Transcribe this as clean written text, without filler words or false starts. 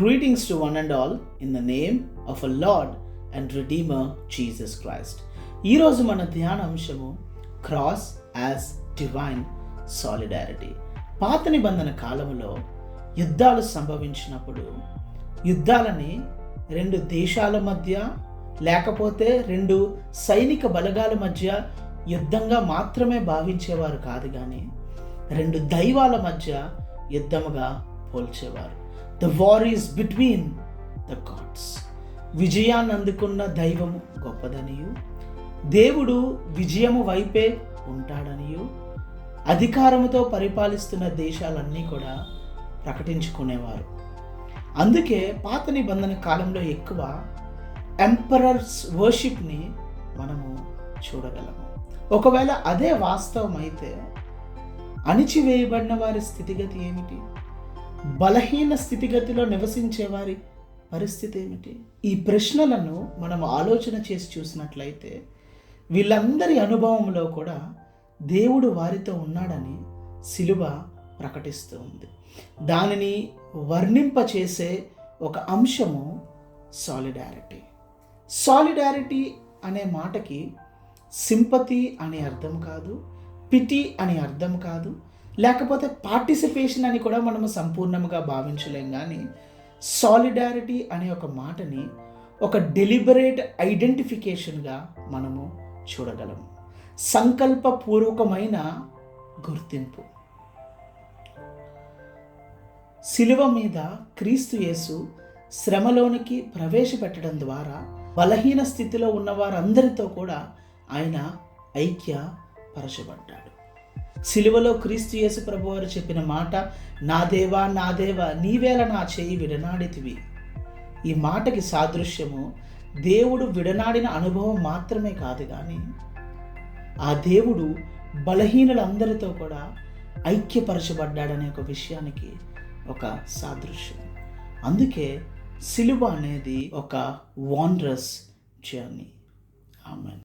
Greetings to one and all in the name of our Lord and Redeemer Jesus Christ. ఈరోజు మన ధ్యాన అంశము cross as divine solidarity. పాత నిబంధన కాలంలో యుద్ధాలు సంభవించినప్పుడు యుద్ధాలని రెండు దేశాల మధ్య లేకపోతే రెండు సైనిక బలగాల మధ్య యుద్ధంగా మాత్రమే భావించేవారు కాదు, కానీ రెండు దైవాల మధ్య యుద్ధముగా పోల్చేవారు. The war is between the gods. విజయాన్ని అందుకున్న దైవము గొప్పదనియు, దేవుడు విజయము వైపే ఉంటాడనియు, అధికారముతో పరిపాలిస్తున్న దేశాలన్నీ కూడా ప్రకటించుకునేవారు. అందుకే పాత నిబంధన కాలంలో ఎక్కువ ఎంపరర్స్ వర్షిప్ని మనము చూడగలము. ఒకవేళ అదే వాస్తవం అయితే అణిచివేయబడిన వారి స్థితిగతి ఏమిటి? బలహీన స్థితిగతిలో నివసించే వారి పరిస్థితి ఏమిటి? ఈ ప్రశ్నలను మనం ఆలోచన చేసి చూసినట్లయితే వీళ్ళందరి అనుభవంలో కూడా దేవుడు వారితో ఉన్నాడని సిలువ ప్రకటిస్తూ ఉంది. దానిని వర్ణింపచేసే ఒక అంశము సాలిడారిటీ. సాలిడారిటీ అనే మాటకి సింపతి అనే అర్థం కాదు, పిటి అని అర్థం కాదు, లేకపోతే పార్టిసిపేషన్ అని కూడా మనము సంపూర్ణంగా భావించలేం. కానీ సాలిడారిటీ అనే ఒక మాటని ఒక డెలిబరేట్ ఐడెంటిఫికేషన్గా మనము చూడగలము. సంకల్పపూర్వకమైన గుర్తింపు. శిలువ మీద క్రీస్తు యేసు శ్రమలోనికి ప్రవేశపెట్టడం ద్వారా బలహీన స్థితిలో ఉన్న వారందరితో కూడా ఆయన ఐక్యపరచబడ్డాడు. శిలువలో క్రీస్తు యేసు ప్రభువారు చెప్పిన మాట, నా దేవా నా దేవా నీవేళ నా చేయి విడనాడితివి. ఈ మాటకి సాదృశ్యము దేవుడు విడనాడిన అనుభవం మాత్రమే కాదు, కానీ ఆ దేవుడు బలహీనులందరితో కూడా ఐక్యపరచబడ్డాడనే ఒక విషయానికి ఒక సాదృశ్యం. అందుకే సిలువ అనేది ఒక వాండరస్ జర్నీ. ఆమేన్.